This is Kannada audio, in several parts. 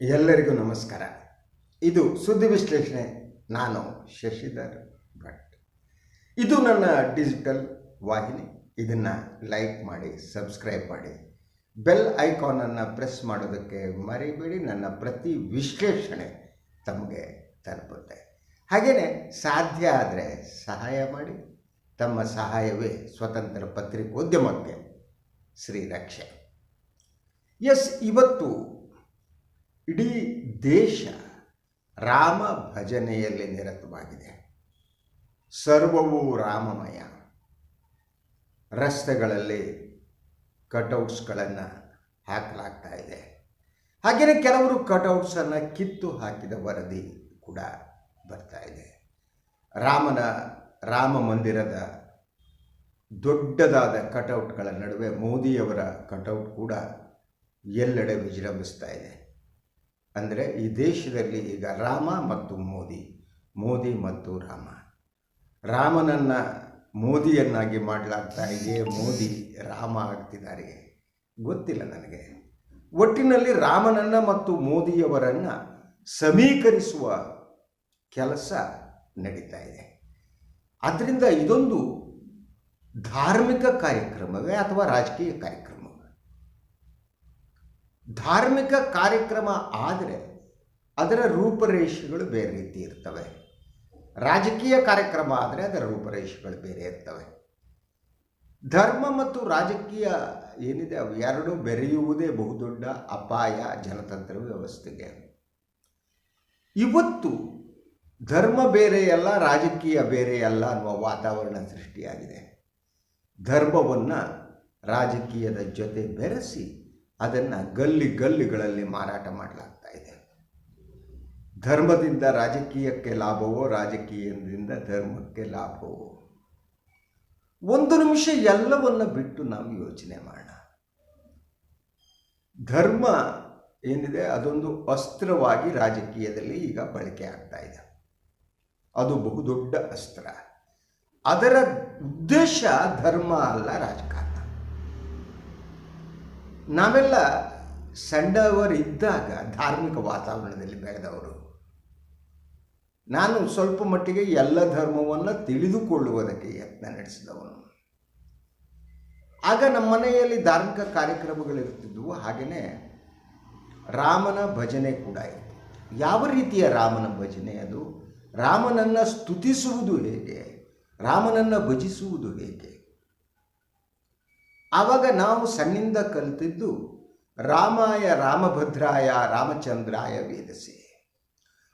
ಎಲ್ಲರಿಗೂ ನಮಸ್ಕಾರ. ಇದು ಸುದ್ದಿ ವಿಶ್ಲೇಷಣೆ. ನಾನು ಶಶಿಧರ್ ಭಟ್. ಇದು ನನ್ನ ಡಿಜಿಟಲ್ ವಾಹಿನಿ. ಇದನ್ನು ಲೈಕ್ ಮಾಡಿ, ಸಬ್ಸ್ಕ್ರೈಬ್ ಮಾಡಿ, ಬೆಲ್ ಐಕಾನನ್ನು ಪ್ರೆಸ್ ಮಾಡೋದಕ್ಕೆ ಮರಿಬೇಡಿ. ನನ್ನ ಪ್ರತಿ ವಿಶ್ಲೇಷಣೆ ತಮಗೆ ತಲುಪುತ್ತೆ. ಹಾಗೆಯೇ ಸಾಧ್ಯ ಆದರೆ ಸಹಾಯ ಮಾಡಿ. ತಮ್ಮ ಸಹಾಯವೇ ಸ್ವತಂತ್ರ ಪತ್ರಿಕೋದ್ಯಮಕ್ಕೆ ಶ್ರೀರಕ್ಷೆ. ಇವತ್ತು ಇಡೀ ದೇಶ ರಾಮ ಭಜನೆಯಲ್ಲಿ ನಿರತವಾಗಿದೆ. ಸರ್ವವೂ ರಾಮಮಯ. ರಸ್ತೆಗಳಲ್ಲಿ ಕಟೌಟ್ಸ್ಗಳನ್ನು ಹಾಕಲಾಗ್ತಾ ಇದೆ. ಹಾಗೆಯೇ ಕೆಲವರು ಕಟೌಟ್ಸನ್ನು ಕಿತ್ತು ಹಾಕಿದ ವರದಿ ಕೂಡ ಬರ್ತಾ ಇದೆ. ರಾಮ ಮಂದಿರದ ದೊಡ್ಡದಾದ ಕಟೌಟ್ಗಳ ನಡುವೆ ಮೋದಿಯವರ ಕಟೌಟ್ ಕೂಡ ಎಲ್ಲೆಡೆ ವಿಜೃಂಭಿಸ್ತಾ ಇದೆ. ಅಂದರೆ ಈ ದೇಶದಲ್ಲಿ ಈಗ ರಾಮ ಮತ್ತು ಮೋದಿ ಮತ್ತು ರಾಮನನ್ನು ಮೋದಿಯನ್ನಾಗಿ ಮಾಡಲಾಗ್ತಾ ಇದೆ. ಮೋದಿ ರಾಮ ಆಗ್ತಿದ್ದಾರೆ, ಗೊತ್ತಿಲ್ಲ ನನಗೆ. ಒಟ್ಟಿನಲ್ಲಿ ರಾಮನನ್ನು ಮತ್ತು ಮೋದಿಯವರನ್ನು ಸಮೀಕರಿಸುವ ಕೆಲಸ ನಡೀತಾ ಇದೆ. ಆದ್ದರಿಂದ ಇದೊಂದು ಧಾರ್ಮಿಕ ಕಾರ್ಯಕ್ರಮವೇ ಅಥವಾ ರಾಜಕೀಯ ಕಾರ್ಯಕ್ರಮ? ಧಾರ್ಮಿಕ ಕಾರ್ಯಕ್ರಮ ಆದರೆ ಅದರ ರೂಪರೇಷೆಗಳು ಬೇರೆ ರೀತಿ ಇರ್ತವೆ. ರಾಜಕೀಯ ಕಾರ್ಯಕ್ರಮ ಆದರೆ ಅದರ ರೂಪರೇಷೆಗಳು ಬೇರೆ ಇರ್ತವೆ. ಧರ್ಮ ಮತ್ತು ರಾಜಕೀಯ ಏನಿದೆ ಅವು ಎರಡೂ ಬೆರೆಯುವುದೇ ಬಹುದೊಡ್ಡ ಅಪಾಯ ಜನತಂತ್ರ ವ್ಯವಸ್ಥೆಗೆ. ಇವತ್ತು ಧರ್ಮ ಬೇರೆಯಲ್ಲ, ರಾಜಕೀಯ ಬೇರೆಯಲ್ಲ ಅನ್ನುವ ವಾತಾವರಣ ಸೃಷ್ಟಿಯಾಗಿದೆ. ಧರ್ಮವನ್ನು ರಾಜಕೀಯದ ಜೊತೆ ಬೆರೆಸಿ ಅದನ್ನು ಗಲ್ಲಿಗಳಲ್ಲಿ ಮಾರಾಟ ಮಾಡಲಾಗ್ತಾ ಇದೆ. ಧರ್ಮದಿಂದ ರಾಜಕೀಯಕ್ಕೆ ಲಾಭವೋ, ರಾಜಕೀಯದಿಂದ ಧರ್ಮಕ್ಕೆ ಲಾಭವೋ? ಒಂದು ನಿಮಿಷ ಎಲ್ಲವನ್ನು ಬಿಟ್ಟು ನಾವು ಯೋಚನೆ ಮಾಡೋಣ. ಧರ್ಮ ಏನಿದೆ ಅದೊಂದು ಅಸ್ತ್ರವಾಗಿ ರಾಜಕೀಯದಲ್ಲಿ ಈಗ ಬಳಕೆ ಆಗ್ತಾ ಇದೆ. ಅದು ಬಹುದೊಡ್ಡ ಅಸ್ತ್ರ. ಅದರ ಉದ್ದೇಶ ಧರ್ಮ ಅಲ್ಲ, ರಾಜಕಾರಣ. ನಾವೆಲ್ಲ ಸಣ್ಣವರಿದ್ದಾಗ ಧಾರ್ಮಿಕ ವಾತಾವರಣದಲ್ಲಿ ಬೆಳೆದವರು. ನಾನು ಸ್ವಲ್ಪ ಮಟ್ಟಿಗೆ ಎಲ್ಲ ಧರ್ಮವನ್ನು ತಿಳಿದುಕೊಳ್ಳುವುದಕ್ಕೆ ಯತ್ನ ನಡೆಸಿದವನು. ಆಗ ನಮ್ಮ ಮನೆಯಲ್ಲಿ ಧಾರ್ಮಿಕ ಕಾರ್ಯಕ್ರಮಗಳಿರ್ತಿದ್ವು. ಹಾಗೆಯೇ ರಾಮನ ಭಜನೆ ಕೂಡ ಇತ್ತು. ಯಾವ ರೀತಿಯ ರಾಮನ ಭಜನೆ ಅದು? ರಾಮನನ್ನು ಸ್ತುತಿಸುವುದು ಹೇಗೆ? ರಾಮನನ್ನು ಭಜಿಸುವುದು ಹೇಗೆ? ಆವಾಗ ನಾವು ಸಣ್ಣಿಂದ ಕಲಿತಿದ್ದು ರಾಮಾಯ ರಾಮಭದ್ರಾಯ ರಾಮಚಂದ್ರಾಯ ವೇದಸೆ,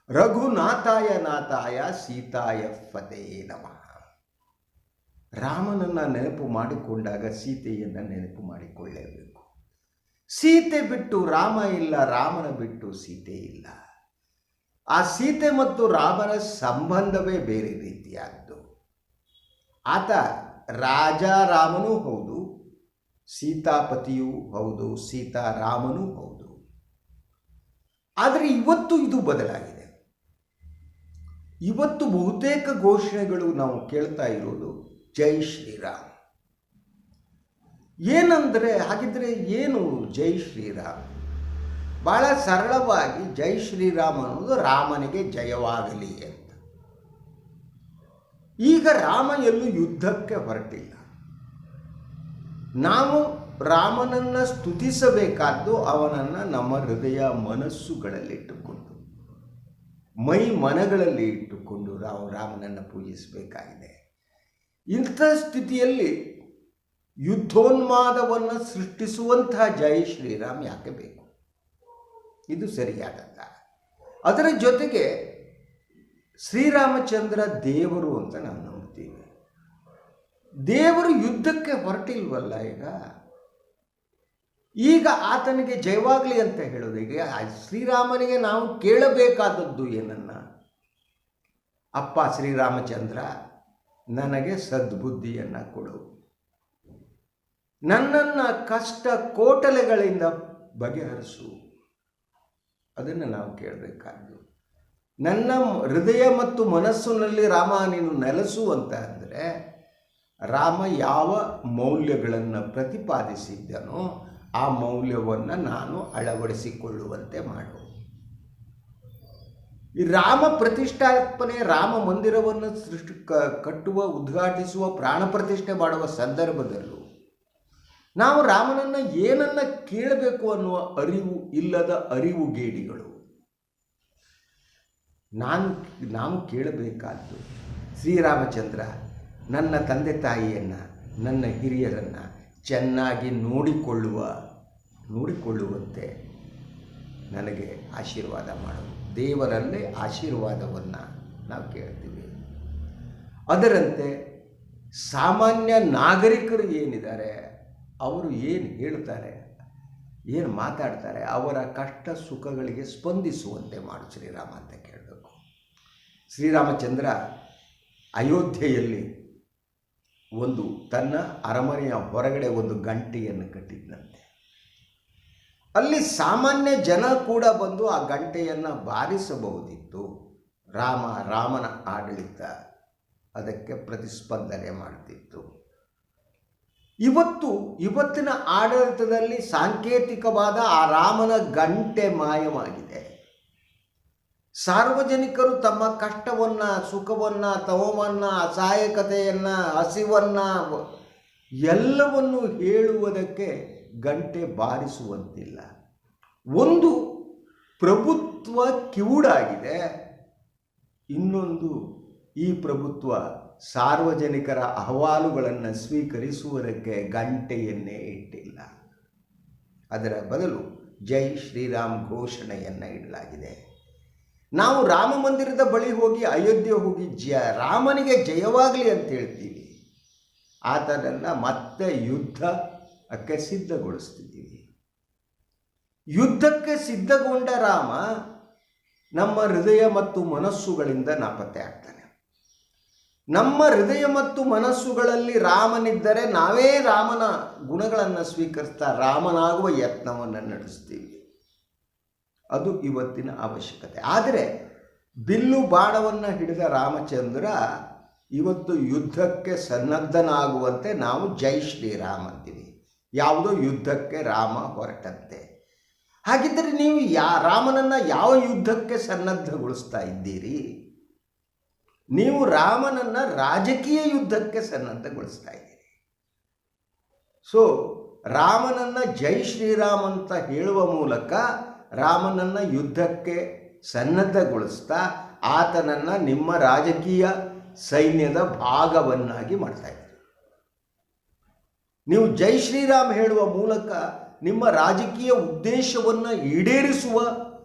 ರಘುನಾಥಾಯ ನಾಥಾಯ ಸೀತಾಯ ಫತೇ ನಮಃ. ರಾಮನನ್ನು ನೆನಪು ಮಾಡಿಕೊಂಡಾಗ ಸೀತೆಯನ್ನು ನೆನಪು ಮಾಡಿಕೊಳ್ಳಲೇಬೇಕು. ಸೀತೆ ಬಿಟ್ಟು ರಾಮ ಇಲ್ಲ, ರಾಮನ ಬಿಟ್ಟು ಸೀತೆ ಇಲ್ಲ. ಆ ಸೀತೆ ಮತ್ತು ರಾಮನ ಸಂಬಂಧವೇ ಬೇರೆ ರೀತಿಯಾದ್ದು. ಆತ ರಾಜಾರಾಮನೂ ಹೌದು, ಸೀತಾಪತಿಯೂ ಹೌದು, ಸೀತಾರಾಮನೂ ಹೌದು. ಆದರೆ ಇವತ್ತು ಇದು ಬದಲಾಗಿದೆ. ಇವತ್ತು ಬಹುತೇಕ ಘೋಷಣೆಗಳು ನಾವು ಕೇಳ್ತಾ ಇರೋದು ಜೈ ಶ್ರೀರಾಮ್. ಏನಂದರೆ, ಹಾಗಿದ್ರೆ ಏನು ಜೈ ಶ್ರೀರಾಮ್? ಬಹಳ ಸರಳವಾಗಿ ಜೈ ಶ್ರೀರಾಮ್ ಅನ್ನೋದು ರಾಮನಿಗೆ ಜಯವಾಗಲಿ ಅಂತ. ಈಗ ರಾಮ ಎಲ್ಲೂ ಯುದ್ಧಕ್ಕೆ ಹೊರಟಿಲ್ಲ. ನಾವು ರಾಮನನ್ನು ಸ್ತುತಿಸಬೇಕಾದ್ದು ಅವನನ್ನು ನಮ್ಮ ಹೃದಯ ಮನಸ್ಸುಗಳಲ್ಲಿ ಇಟ್ಟುಕೊಂಡು, ಮೈ ಮನಗಳಲ್ಲಿ ಇಟ್ಟುಕೊಂಡು ನಾವು ರಾಮನನ್ನು ಪೂಜಿಸಬೇಕಾಗಿದೆ. ಇಂಥ ಸ್ಥಿತಿಯಲ್ಲಿ ಯುದ್ಧೋನ್ಮಾದವನ್ನು ಸೃಷ್ಟಿಸುವಂತಹ ಜೈ ಶ್ರೀರಾಮ್ ಯಾಕೆ ಬೇಕು? ಇದು ಸರಿಯಾದಲ್ಲ. ಅದರ ಜೊತೆಗೆ ಶ್ರೀರಾಮಚಂದ್ರ ದೇವರು ಅಂತ ನಾವು ನಂಬ್ತೀವಿ. ದೇವರು ಯುದ್ಧಕ್ಕೆ ಹೊರಟಿಲ್ವಲ್ಲ. ಈಗ ಆತನಿಗೆ ಜಯವಾಗಲಿ ಅಂತ ಹೇಳೋದು. ಈಗ ಶ್ರೀರಾಮನಿಗೆ ನಾವು ಕೇಳಬೇಕಾದದ್ದು ಏನನ್ನ? ಅಪ್ಪ ಶ್ರೀರಾಮಚಂದ್ರ, ನನಗೆ ಸದ್ಬುದ್ಧಿಯನ್ನು ಕೊಡು, ನನ್ನನ್ನು ಕಷ್ಟ ಕೋಟಲೆಗಳಿಂದ ಬಗೆಹರಿಸು. ಅದನ್ನು ನಾವು ಕೇಳಬೇಕಾದ್ದು. ನನ್ನ ಹೃದಯ ಮತ್ತು ಮನಸ್ಸಿನಲ್ಲಿ ರಾಮ ನೀನು ನೆಲೆಸು ಅಂತ ಅಂದರೆ, ರಾಮ ಯಾವ ಮೌಲ್ಯಗಳನ್ನು ಪ್ರತಿಪಾದಿಸಿದ್ದನೋ ಆ ಮೌಲ್ಯವನ್ನು ನಾನು ಅಳವಡಿಸಿಕೊಳ್ಳುವಂತೆ ಮಾಡು. ಈ ರಾಮ ಪ್ರತಿಷ್ಠಾಪನೆ, ರಾಮ ಮಂದಿರವನ್ನು ಕಟ್ಟುವ, ಉದ್ಘಾಟಿಸುವ, ಪ್ರಾಣ ಪ್ರತಿಷ್ಠೆ ಮಾಡುವ ಸಂದರ್ಭದಲ್ಲೂ ನಾವು ರಾಮನನ್ನು ಏನನ್ನ ಕೇಳಬೇಕು ಅನ್ನುವ ಅರಿವು ಇಲ್ಲದ ಅರಿವುಗೇಡಿಗಳು. ನಾವು ಕೇಳಬೇಕಾದ್ದು, ಶ್ರೀರಾಮಚಂದ್ರ ನನ್ನ ತಂದೆ ತಾಯಿಯನ್ನು, ನನ್ನ ಹಿರಿಯರನ್ನು ಚೆನ್ನಾಗಿ ನೋಡಿಕೊಳ್ಳುವಂತೆ ನನಗೆ ಆಶೀರ್ವಾದ ಮಾಡು. ದೇವರಲ್ಲೇ ಆಶೀರ್ವಾದವನ್ನು ನಾವು ಕೇಳ್ತೀವಿ. ಅದರಂತೆ ಸಾಮಾನ್ಯ ನಾಗರಿಕರು ಏನಿದ್ದಾರೆ, ಅವರು ಏನು ಹೇಳ್ತಾರೆ, ಏನು ಮಾತಾಡ್ತಾರೆ, ಅವರ ಕಷ್ಟ ಸುಖಗಳಿಗೆ ಸ್ಪಂದಿಸುವಂತೆ ಮಾಡು ಶ್ರೀರಾಮ ಅಂತ ಕೇಳಬೇಕು. ಶ್ರೀರಾಮಚಂದ್ರ ಅಯೋಧ್ಯೆಯಲ್ಲಿ ತನ್ನ ಅರಮನೆಯ ಹೊರಗಡೆ ಒಂದು ಗಂಟೆಯನ್ನು ಕಟ್ಟಿದ್ದಂತೆ. ಅಲ್ಲಿ ಸಾಮಾನ್ಯ ಜನ ಕೂಡ ಬಂದು ಆ ಗಂಟೆಯನ್ನು ಬಾರಿಸಬಹುದಿತ್ತು. ರಾಮನ ಆಡಳಿತ ಅದಕ್ಕೆ ಪ್ರತಿಸ್ಪಂದನೆ ಮಾಡ್ತಿತ್ತು. ಇವತ್ತಿನ ಆಡಳಿತದಲ್ಲಿ ಸಾಂಕೇತಿಕವಾದ ಆ ರಾಮನ ಗಂಟೆ ಮಾಯವಾಗಿದೆ. ಸಾರ್ವಜನಿಕರು ತಮ್ಮ ಕಷ್ಟವನ್ನು, ಸುಖವನ್ನು, ತವವನ್ನು, ಅಸಹಾಯಕತೆಯನ್ನು, ಹಸಿವನ್ನು ಎಲ್ಲವನ್ನು ಹೇಳುವುದಕ್ಕೆ ಗಂಟೆ ಬಾರಿಸುವಂತಿಲ್ಲ. ಒಂದು ಪ್ರಭುತ್ವ ಕಿವುಡಾಗಿದೆ, ಇನ್ನೊಂದು ಈ ಪ್ರಭುತ್ವ ಸಾರ್ವಜನಿಕರ ಅಹವಾಲುಗಳನ್ನು ಸ್ವೀಕರಿಸುವುದಕ್ಕೆ ಗಂಟೆಯನ್ನೇ ಇಟ್ಟಿಲ್ಲ. ಅದರ ಬದಲು ಜೈ ಶ್ರೀರಾಮ್ ಘೋಷಣೆಯನ್ನು ಇಡಲಾಗಿದೆ. ನಾವು ರಾಮ ಮಂದಿರದ ಬಳಿ ಹೋಗಿ, ಅಯೋಧ್ಯೆ ಹೋಗಿ ರಾಮನಿಗೆ ಜಯವಾಗಲಿ ಅಂತ ಹೇಳ್ತೀವಿ. ಆತನನ್ನು ಮತ್ತೆ ಯುದ್ಧಕ್ಕೆ ಸಿದ್ಧಗೊಳಿಸ್ತಿದ್ದೀವಿ. ಯುದ್ಧಕ್ಕೆ ಸಿದ್ಧಗೊಂಡ ರಾಮ ನಮ್ಮ ಹೃದಯ ಮತ್ತು ಮನಸ್ಸುಗಳಿಂದ ನಾಪತ್ತೆ ಆಗ್ತಾನೆ. ನಮ್ಮ ಹೃದಯ ಮತ್ತು ಮನಸ್ಸುಗಳಲ್ಲಿ ರಾಮನಿದ್ದರೆ ನಾವೇ ರಾಮನ ಗುಣಗಳನ್ನು ಸ್ವೀಕರಿಸ್ತಾ ರಾಮನಾಗುವ ಯತ್ನವನ್ನು ನಡೆಸ್ತೀವಿ. ಅದು ಇವತ್ತಿನ ಅವಶ್ಯಕತೆ. ಆದರೆ ಬಿಲ್ಲು ಬಾಣವನ್ನು ಹಿಡಿದ ರಾಮಚಂದ್ರ ಇವತ್ತು ಯುದ್ಧಕ್ಕೆ ಸನ್ನದ್ಧನಾಗುವಂತೆ ನಾವು ಜೈ ಶ್ರೀರಾಮ್ ಅಂತೀವಿ. ಯಾವುದೋ ಯುದ್ಧಕ್ಕೆ ರಾಮ ಹೊರಟಂತೆ. ಹಾಗಿದ್ದರೆ ನೀವು ರಾಮನನ್ನು ಯಾವ ಯುದ್ಧಕ್ಕೆ ಸನ್ನದ್ಧಗೊಳಿಸ್ತಾ ಇದ್ದೀರಿ? ನೀವು ರಾಮನನ್ನು ರಾಜಕೀಯ ಯುದ್ಧಕ್ಕೆ ಸನ್ನದ್ಧಗೊಳಿಸ್ತಾ ಇದ್ದೀರಿ. ಸೊ ರಾಮನನ್ನು ಜೈ ಶ್ರೀರಾಮ್ ಅಂತ ಹೇಳುವ ಮೂಲಕ ರಾಮನನ್ನು ಯುದ್ಧಕ್ಕೆ ಸನ್ನದ್ಧಗೊಳಿಸ್ತಾ ಆತನನ್ನು ನಿಮ್ಮ ರಾಜಕೀಯ ಸೈನ್ಯದ ಭಾಗವನ್ನಾಗಿ ಮಾಡ್ತಾ ಇದ್ದೀರಿ. ನೀವು ಜೈ ಶ್ರೀರಾಮ್ ಹೇಳುವ ಮೂಲಕ ನಿಮ್ಮ ರಾಜಕೀಯ ಉದ್ದೇಶವನ್ನು ಈಡೇರಿಸುವ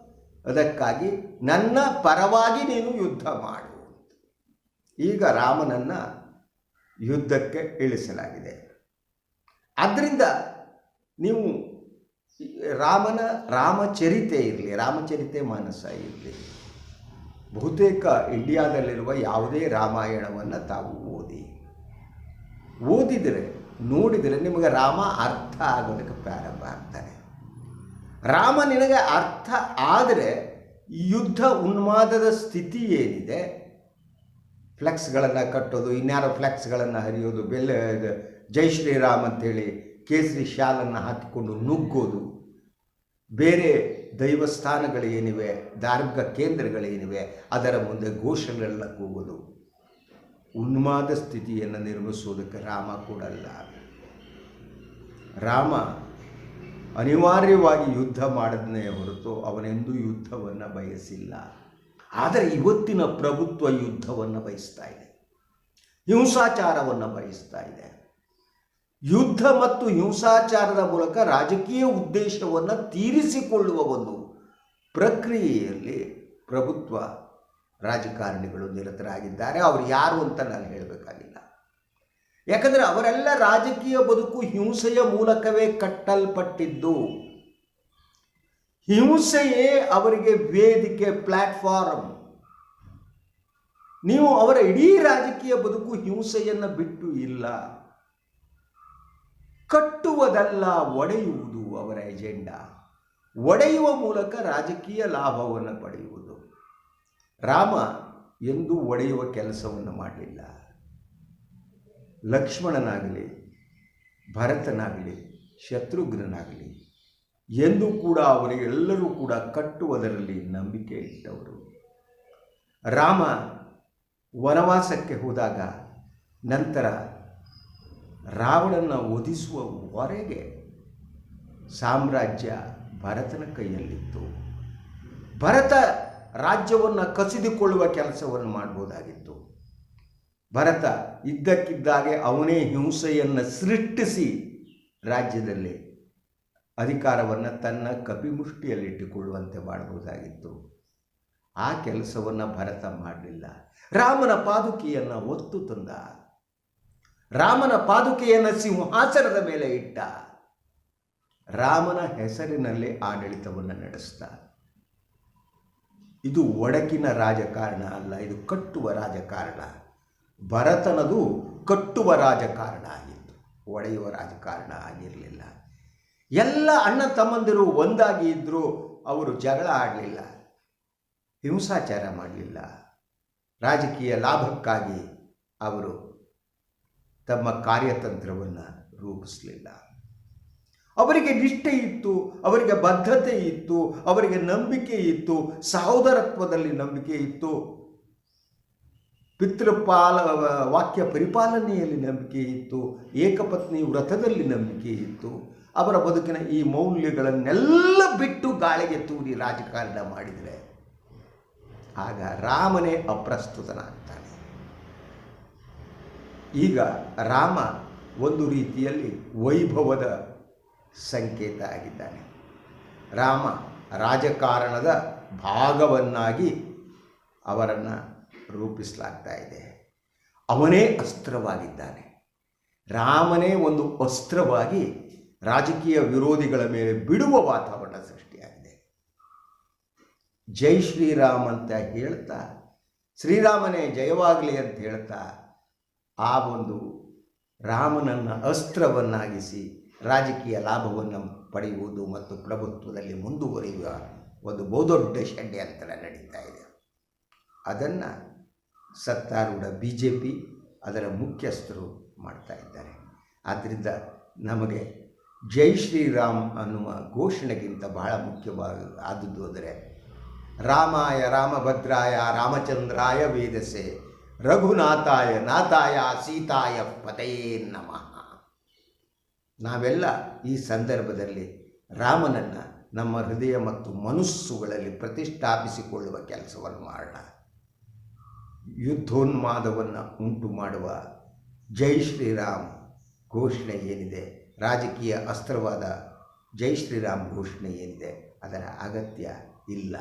ಅದಕ್ಕಾಗಿ ನನ್ನ ಪರವಾಗಿ ನೀನು ಯುದ್ಧ ಮಾಡು. ಈಗ ರಾಮನನ್ನು ಯುದ್ಧಕ್ಕೆ ಇಳಿಸಲಾಗಿದೆ. ಆದ್ದರಿಂದ ನೀವು ರಾಮಚರಿತೆ ಇರಲಿ, ರಾಮಚರಿತೆ ಮಾನಸ ಇರಲಿ, ಬಹುತೇಕ ಇಂಡಿಯಾದಲ್ಲಿರುವ ಯಾವುದೇ ರಾಮಾಯಣವನ್ನು ತಾವು ನೋಡಿದರೆ ನಿಮಗೆ ರಾಮ ಅರ್ಥ ಆಗೋದಕ್ಕೆ ಪ್ರಾರಂಭ ಆಗ್ತಾನೆ. ರಾಮ ನಿನಗೆ ಅರ್ಥ ಆದರೆ ಯುದ್ಧ ಉನ್ಮಾದದ ಸ್ಥಿತಿ ಏನಿದೆ, ಫ್ಲೆಕ್ಸ್ಗಳನ್ನು ಕಟ್ಟೋದು, ಇನ್ಯಾರೋ ಫ್ಲೆಕ್ಸ್ಗಳನ್ನು ಹರಿಯೋದು, ಜೈ ಶ್ರೀರಾಮ್ ಅಂಥೇಳಿ ಕೇಸರಿ ಶಾಲನ್ನು ಹಾಕಿಕೊಂಡು ನುಗ್ಗೋದು, ಬೇರೆ ದೈವಸ್ಥಾನಗಳೇನಿವೆ, ಧಾರ್ಮಿಕ ಕೇಂದ್ರಗಳೇನಿವೆ ಅದರ ಮುಂದೆ ಘೋಷಣೆಗಳನ್ನ ಕೂಗೋದು, ಉನ್ಮಾದ ಸ್ಥಿತಿಯನ್ನು ನಿರ್ಮಿಸುವುದಕ್ಕೆ ರಾಮ ಕೊಡಲ್ಲ. ರಾಮ ಅನಿವಾರ್ಯವಾಗಿ ಯುದ್ಧ ಮಾಡಿದನೇ ಹೊರತು ಅವನೆಂದೂ ಯುದ್ಧವನ್ನು ಬಯಸಿಲ್ಲ. ಆದರೆ ಇವತ್ತಿನ ಪ್ರಭುತ್ವ ಯುದ್ಧವನ್ನು ಬಯಸ್ತಾ ಇದೆ, ಹಿಂಸಾಚಾರವನ್ನು ಬಯಸ್ತಾ ಇದೆ. ಯುದ್ಧ ಮತ್ತು ಹಿಂಸಾಚಾರದ ಮೂಲಕ ರಾಜಕೀಯ ಉದ್ದೇಶವನ್ನು ತೀರಿಸಿಕೊಳ್ಳುವ ಒಂದು ಪ್ರಕ್ರಿಯೆಯಲ್ಲಿ ಪ್ರಭುತ್ವ ರಾಜಕಾರಣಿಗಳು ನಿರತರಾಗಿದ್ದಾರೆ. ಅವರು ಯಾರು ಅಂತ ನಾನು ಹೇಳಬೇಕಾಗಿಲ್ಲ. ಯಾಕಂದರೆ ಅವರೆಲ್ಲ ರಾಜಕೀಯ ಬದುಕು ಹಿಂಸೆಯ ಮೂಲಕವೇ ಕಟ್ಟಲ್ಪಟ್ಟಿದ್ದು. ಹಿಂಸೆಯೇ ಅವರಿಗೆ ವೇದಿಕೆ, ಪ್ಲಾಟ್ಫಾರ್ಮ್. ನೀವು ಅವರ ಇಡೀ ರಾಜಕೀಯ ಬದುಕು ಹಿಂಸೆಯನ್ನು ಬಿಟ್ಟು ಇಲ್ಲ. ಕಟ್ಟುವುದಲ್ಲ, ಒಡೆಯುವುದು ಅವರ ಎಜೆಂಡಾ. ಒಡೆಯುವ ಮೂಲಕ ರಾಜಕೀಯ ಲಾಭವನ್ನು ಪಡೆಯುವುದು. ರಾಮ ಎಂದೂ ಒಡೆಯುವ ಕೆಲಸವನ್ನು ಮಾಡಲಿಲ್ಲ. ಲಕ್ಷ್ಮಣನಾಗಲಿ, ಭರತನಾಗಲಿ, ಶತ್ರುಘ್ನನಾಗಲಿ ಎಂದೂ ಕೂಡ ಅವರಿಗೆಲ್ಲರೂ ಕೂಡ ಕಟ್ಟುವುದರಲ್ಲಿ ನಂಬಿಕೆ ಇಟ್ಟವರು. ರಾಮ ವನವಾಸಕ್ಕೆ ಹೋದಾಗ ನಂತರ ರಾವಣನ ವಧಿಸುವವರೆಗೆ ಸಾಮ್ರಾಜ್ಯ ಭರತನ ಕೈಯಲ್ಲಿತ್ತು. ಭರತ ರಾಜ್ಯವನ್ನು ಕಸಿದುಕೊಳ್ಳುವ ಕೆಲಸವನ್ನು ಮಾಡ್ಬೋದಾಗಿತ್ತು. ಭರತ ಇದ್ದಕ್ಕಿದ್ದಾಗೆ ಅವನೇ ಹಿಂಸೆಯನ್ನು ಸೃಷ್ಟಿಸಿ ರಾಜ್ಯದಲ್ಲಿ ಅಧಿಕಾರವನ್ನು ತನ್ನ ಕಪಿಮುಷ್ಟಿಯಲ್ಲಿಟ್ಟುಕೊಳ್ಳುವಂತೆ ಮಾಡಬಹುದಾಗಿತ್ತು. ಆ ಕೆಲಸವನ್ನು ಭರತ ಮಾಡಲಿಲ್ಲ. ರಾಮನ ಪಾದುಕೆಯನ್ನು ಒತ್ತು ತಂದ. ರಾಮನ ಪಾದುಕೆಯನ್ನು ಸಿಂಹಾಸನದ ಮೇಲೆ ಇಟ್ಟ. ರಾಮನ ಹೆಸರಿನಲ್ಲಿ ಆಡಳಿತವನ್ನು ನಡೆಸಿದ. ಇದು ಒಡಕಿನ ರಾಜಕಾರಣ ಅಲ್ಲ, ಇದು ಕಟ್ಟುವ ರಾಜಕಾರಣ. ಭರತನದು ಕಟ್ಟುವ ರಾಜಕಾರಣ ಆಗಿತ್ತು, ಒಡೆಯುವ ರಾಜಕಾರಣ ಆಗಿರಲಿಲ್ಲ. ಎಲ್ಲ ಅಣ್ಣ ತಮ್ಮಂದಿರು ಒಂದಾಗಿ ಇದ್ದರೂ ಅವರು ಜಗಳ ಆಡಲಿಲ್ಲ, ಹಿಂಸಾಚಾರ ಮಾಡಲಿಲ್ಲ. ರಾಜಕೀಯ ಲಾಭಕ್ಕಾಗಿ ಅವರು ತಮ್ಮ ಕಾರ್ಯತಂತ್ರವನ್ನು ರೂಪಿಸಲಿಲ್ಲ. ಅವರಿಗೆ ನಿಷ್ಠೆ ಇತ್ತು, ಅವರಿಗೆ ಬದ್ಧತೆ ಇತ್ತು, ಅವರಿಗೆ ನಂಬಿಕೆ ಇತ್ತು, ಸಹೋದರತ್ವದಲ್ಲಿ ನಂಬಿಕೆ ಇತ್ತು, ವಾಕ್ಯ ಪರಿಪಾಲನೆಯಲ್ಲಿ ನಂಬಿಕೆ ಇತ್ತು, ಏಕಪತ್ನಿ ವ್ರತದಲ್ಲಿ ನಂಬಿಕೆ ಇತ್ತು. ಅವರ ಬದುಕಿನ ಈ ಮೌಲ್ಯಗಳನ್ನೆಲ್ಲ ಬಿಟ್ಟು ಗಾಳಿಗೆ ತೂರಿ ರಾಜಕಾರಣ ಮಾಡಿದರೆ ಆಗ ರಾಮನೇ ಅಪ್ರಸ್ತುತನಾಗ್ತಾನೆ. ಈಗ ರಾಮ ಒಂದು ರೀತಿಯಲ್ಲಿ ವೈಭವದ ಸಂಕೇತ ಆಗಿದ್ದಾನೆ. ರಾಮ ರಾಜಕಾರಣದ ಭಾಗವನ್ನಾಗಿ ಅವರನ್ನು ರೂಪಿಸಲಾಗ್ತಾ ಇದೆ. ಅವನೇ ಅಸ್ತ್ರವಾಗಿದ್ದಾನೆ. ರಾಮನೇ ಒಂದು ಅಸ್ತ್ರವಾಗಿ ರಾಜಕೀಯ ವಿರೋಧಿಗಳ ಮೇಲೆ ಬಿಡುವ ವಾತಾವರಣ ಸೃಷ್ಟಿಯಾಗಿದೆ. ಜೈ ಶ್ರೀರಾಮ್ ಅಂತ ಹೇಳ್ತಾ, ಶ್ರೀರಾಮನೇ ಜಯವಾಗಲಿ ಅಂತ ಹೇಳ್ತಾ, ಆ ಒಂದು ರಾಮನನ್ನು ಅಸ್ತ್ರವನ್ನಾಗಿಸಿ ರಾಜಕೀಯ ಲಾಭವನ್ನು ಪಡೆಯುವುದು ಮತ್ತು ಪ್ರಭುತ್ವದಲ್ಲಿ ಮುಂದುವರಿಯುವ ಒಂದು ಬಹುದೊಡ್ಡ ಷಡ್ಯಂತ್ರ ನಡೀತಾ ಇದೆ. ಅದನ್ನು ಸತ್ತಾರೂಢ BJP ಅದರ ಮುಖ್ಯಸ್ಥರು ಮಾಡ್ತಾ ಇದ್ದಾರೆ. ಆದ್ದರಿಂದ ನಮಗೆ ಜೈ ಶ್ರೀರಾಮ್ ಅನ್ನುವ ಘೋಷಣೆಗಿಂತ ಬಹಳ ಮುಖ್ಯವಾದದ್ದು ಅಂದರೆ ರಾಮಾಯ ರಾಮಭದ್ರಾಯ ರಾಮಚಂದ್ರಾಯ ವೇದಸೆ ರಘುನಾಥಾಯ ನಾಥಾಯ ಸೀತಾಯ ಪತಯೇ ನಮಃ. ನಾವೆಲ್ಲ ಈ ಸಂದರ್ಭದಲ್ಲಿ ರಾಮನನ್ನು ನಮ್ಮ ಹೃದಯ ಮತ್ತು ಮನಸ್ಸುಗಳಲ್ಲಿ ಪ್ರತಿಷ್ಠಾಪಿಸಿಕೊಳ್ಳುವ ಕೆಲಸವನ್ನು ಮಾಡೋಣ. ಯುದ್ಧೋನ್ಮಾದವನ್ನು ಉಂಟು ಮಾಡುವ ಜೈ ಶ್ರೀರಾಮ್ ಘೋಷಣೆ ಏನಿದೆ, ರಾಜಕೀಯ ಅಸ್ತ್ರವಾದ ಜೈ ಶ್ರೀರಾಮ್ ಘೋಷಣೆ ಏನಿದೆ, ಅದರ ಅಗತ್ಯ ಇಲ್ಲ.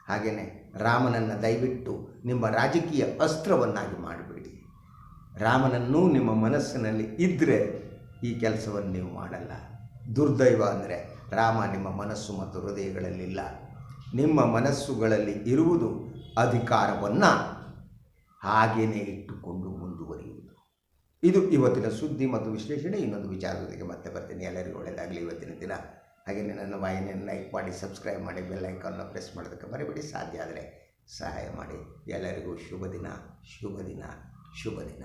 ಹಾಗೆಯೇ ರಾಮನನ್ನು ದಯವಿಟ್ಟು ನಿಮ್ಮ ರಾಜಕೀಯ ಅಸ್ತ್ರವನ್ನಾಗಿ ಮಾಡಬೇಡಿ. ರಾಮನನ್ನೂ ನಿಮ್ಮ ಮನಸ್ಸಿನಲ್ಲಿ ಇದ್ದರೆ ಈ ಕೆಲಸವನ್ನು ನೀವು ಮಾಡಲ್ಲ. ದುರ್ದೈವ ಅಂದರೆ ರಾಮ ನಿಮ್ಮ ಮನಸ್ಸು ಮತ್ತು ಹೃದಯಗಳಲ್ಲಿಲ್ಲ. ನಿಮ್ಮ ಮನಸ್ಸುಗಳಲ್ಲಿ ಇರುವುದು ಅಧಿಕಾರವನ್ನು ಹಾಗೇನೇ ಇಟ್ಟುಕೊಂಡು ಮುಂದುವರಿಯುವುದು. ಇದು ಇವತ್ತಿನ ಸುದ್ದಿ ಮತ್ತು ವಿಶ್ಲೇಷಣೆ. ಇನ್ನೊಂದು ವಿಚಾರದೊಂದಿಗೆ ಮತ್ತೆ ಬರ್ತೀನಿ. ಎಲ್ಲರಿಗೂ ಒಳ್ಳೆಯದಾಗಲಿ ಇವತ್ತಿನ ದಿನ. ಹಾಗೆಯೇ ನನ್ನ ವಾಹಿನಿಯನ್ನು ಲೈಕ್ ಮಾಡಿ, ಸಬ್ಸ್ಕ್ರೈಬ್ ಮಾಡಿ, ಬೆಲ್ ಐಕಾನ್ನ ಪ್ರೆಸ್ ಮಾಡೋದಕ್ಕೆ ಮರಿಬೇಡಿ. ಸಾಧ್ಯ ಆದರೆ ಸಹಾಯ ಮಾಡಿ. ಎಲ್ಲರಿಗೂ ಶುಭ ದಿನ, ಶುಭ ದಿನ, ಶುಭ ದಿನ.